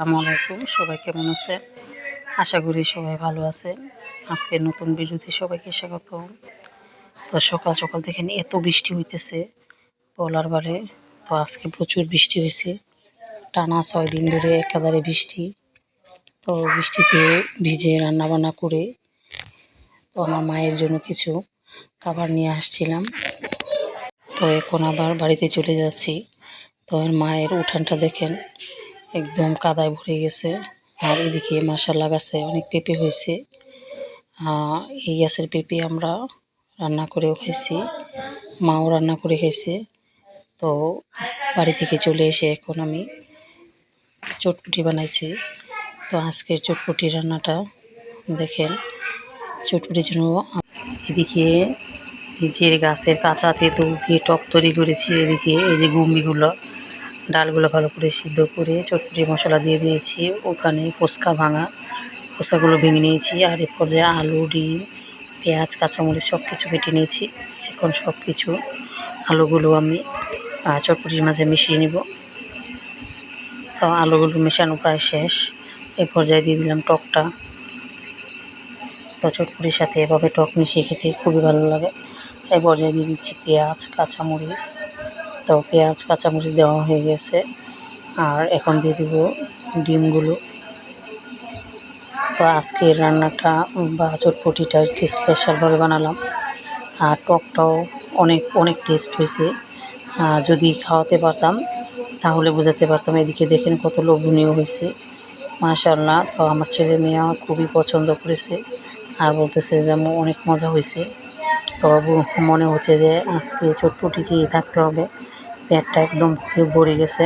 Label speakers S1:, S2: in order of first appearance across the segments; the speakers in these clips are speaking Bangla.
S1: আসসালামু আলাইকুম। সবাই কেমন আছেন? আশা করি সবাই ভালো আছেন। আজকে নতুন ভিডিওতে সবাইকে স্বাগতম। তো সকাল সকাল দেখেন এত বৃষ্টি হইতেছে বলার বারে। তো আজকে প্রচুর বৃষ্টি হয়েছে, টানা 6 দিন ধরে একাধারে বৃষ্টি। তো বৃষ্টিতে ভিজে রান্নাবান্না করে তো আমার মায়ের জন্য কিছু খাবার নিয়ে আসছিলাম। তো এখন আবার বাড়িতে চলে যাচ্ছি। তো আমার মায়ের উঠানটা দেখেন একদম কাদায় ভরে গেছে। আর এদিকে মাশাআল্লাহ গাছে অনেক পেঁপে হয়েছে। এই গাছের পেঁপে আমরা রান্না করেও খাইছি, মাও রান্না করে খাইছে। তো বাড়ি থেকে চলে এসে এখন আমি চটপটি বানাইছি। তো আজকের চটপটি রান্নাটা দেখেন। চটপটির জন্য এদিকে নিজের গাছের কাঁচা তেঁতুল দিয়ে টক তৈরি করেছি। এদিকে এই যে গুমড়িগুলো, ডালগুলো ভালো করে সিদ্ধ করে চটপটি মশলা দিয়ে দিয়েছি। ওখানে ফুচকা ভাঙা, ফুচকাগুলো ভেঙে নিয়েছি। আর এ পর্যায়ে আলু, ডিম, পেঁয়াজ, কাঁচামরিচ সব কিছু কেটে নিয়েছি। এখন সব কিছু আলুগুলো আমি চটপটির মাঝে মিশিয়ে নিব। তো আলুগুলো মেশানো প্রায় শেষ। এ পর্যায়ে দিয়ে দিলাম টকটা। তো চটপটির সাথে এভাবে টক মিশিয়ে খেতে খুবই ভালো লাগে। এই পর্যায়ে দিয়ে দিচ্ছি পেঁয়াজ, কাঁচামরিচ। তো পেঁয়াজ, কাঁচামরিচ দেওয়া হয়ে গেছে। আর এখন দিয়ে দিব ডিমগুলো। তো আজকের রান্নাটা বা চটপটিটা একটু স্পেশালভাবে বানালাম। আর টকটাও অনেক টেস্ট হয়েছে। যদি খাওয়াতে পারতাম তাহলে বোঝাতে পারতাম। এদিকে দেখেন কত লোভনীয় হয়েছে, মাশাআল্লাহ। তো আমার ছেলে মেয়ে খুবই পছন্দ করেছে আর বলতেছে যে অনেক মজা হয়েছে। তো মনে হচ্ছে যে আজকে চটপটি খেয়ে থাকতে হবে, পেটটা একদম ভরে গেছে।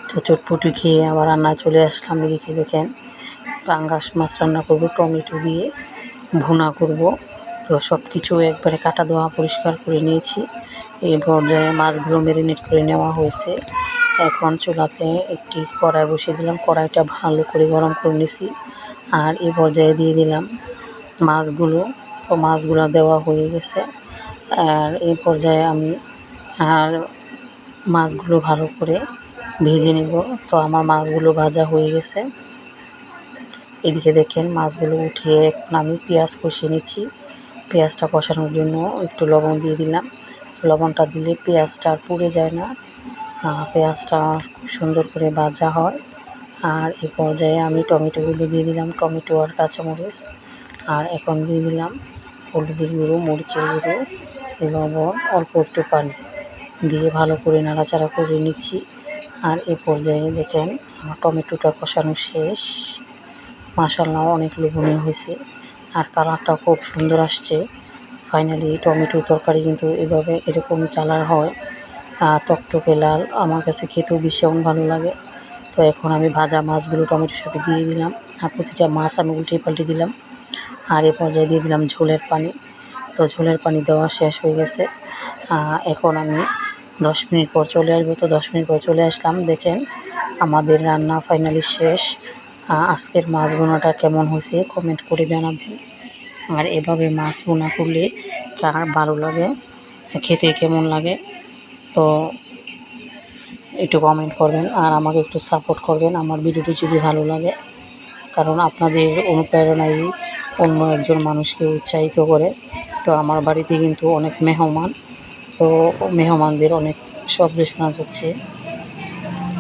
S1: তো চটপটি খেয়ে আবার রান্নায় চলে আসলাম। এদিকে দেখেন পাঙ্গাস মাছ রান্না করব, টমেটো দিয়ে ভুনা করব। তো সব কিছু একবারে কাটা ধোয়া পরিষ্কার করে নিয়েছি। এই পর্যায়ে মাছগুলো ম্যারিনেট করে নেওয়া হয়েছে। এখন চুলাতে একটি কড়াই বসিয়ে দিলাম, কড়াইটা ভালো করে গরম করে নিয়েছি। আর এই পর্যায়ে দিয়ে দিলাম মাছগুলো। তো মাছগুলো দেওয়া হয়ে গেছে। আর এই পর্যায়ে আমি মাছগুলো ভালো করে ভেজে নিব। তো আমার মাছগুলো ভাজা হয়ে গেছে। এদিকে দেখেন মাছগুলো উঠিয়ে এখন আমি পেঁয়াজ কষিয়ে নিচ্ছি। পেঁয়াজটা কষানোর জন্য একটু লবণ দিয়ে দিলাম। লবণটা দিলে পেঁয়াজটা আর পুড়ে যায় না, পেঁয়াজটা খুব সুন্দর করে ভাজা হয়। আর এই পর্যায়ে আমি টমেটোগুলো দিয়ে দিলাম, টমেটো আর কাঁচামরিচ। আর এখন দিয়ে দিলাম হলুদের গুঁড়ো, মরিচের গুঁড়ো, লবণ, অল্প একটু পানি দিয়ে ভালো করে নাড়াচাড়া করে নিচ্ছি। আর এই পর্যায়ে দেখেন আমার টমেটোটা কষানো শেষ। মাশাআল্লাহ অনেক লোভনীয় হয়েছে আর কালারটাও খুব সুন্দর আসছে। ফাইনালি টমেটো তরকারি কিন্তু এরকমই কালার হয়, টকটকে লাল। আমার কাছে খেতেও ভীষণ ভালো লাগে। তো এখন আমি ভাজা মাছগুলো টমেটোর সাথে দিয়ে দিলাম। আর প্রতিটা মাছ আমি উল্টে পাল্টে দিলাম। আর এ পর্যায়ে দিয়ে দিলাম ঝোলের পানি। তো ঝোলের পানি দেওয়া শেষ হয়ে গেছে। এখন আমি 10 মিনিট পর চলে আসবো। তো 10 মিনিট পর চলে আসলাম। দেখেন আমাদের রান্না ফাইনালি শেষ। আজকের মাছ বোনাটা কেমন হয়েছে কমেন্ট করে জানাবেন। আর এভাবে মাছ বোনা করলে কার ভালো লাগে, খেতে কেমন লাগে, তো একটু কমেন্ট করবেন আর আমাকে একটু সাপোর্ট করবেন আমার ভিডিওটি যদি ভালো লাগে। কারণ আপনাদের অনুপ্রেরণায় অন্য একজন মানুষকে উৎসাহিত করে। তো আমার বাড়িতে কিন্তু অনেক মেহমান, তো মেহমানদের অনেক শব্দ শোনা যাচ্ছে।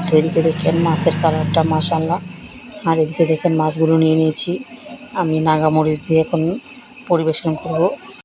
S1: তো এদিকে দেখেন মাছের কালারটা মাশাআল্লাহ। আর এদিকে দেখেন মাছগুলো নিয়ে নিয়েছি আমি নাগামরিচ দিয়ে এখন পরিবেশন করব।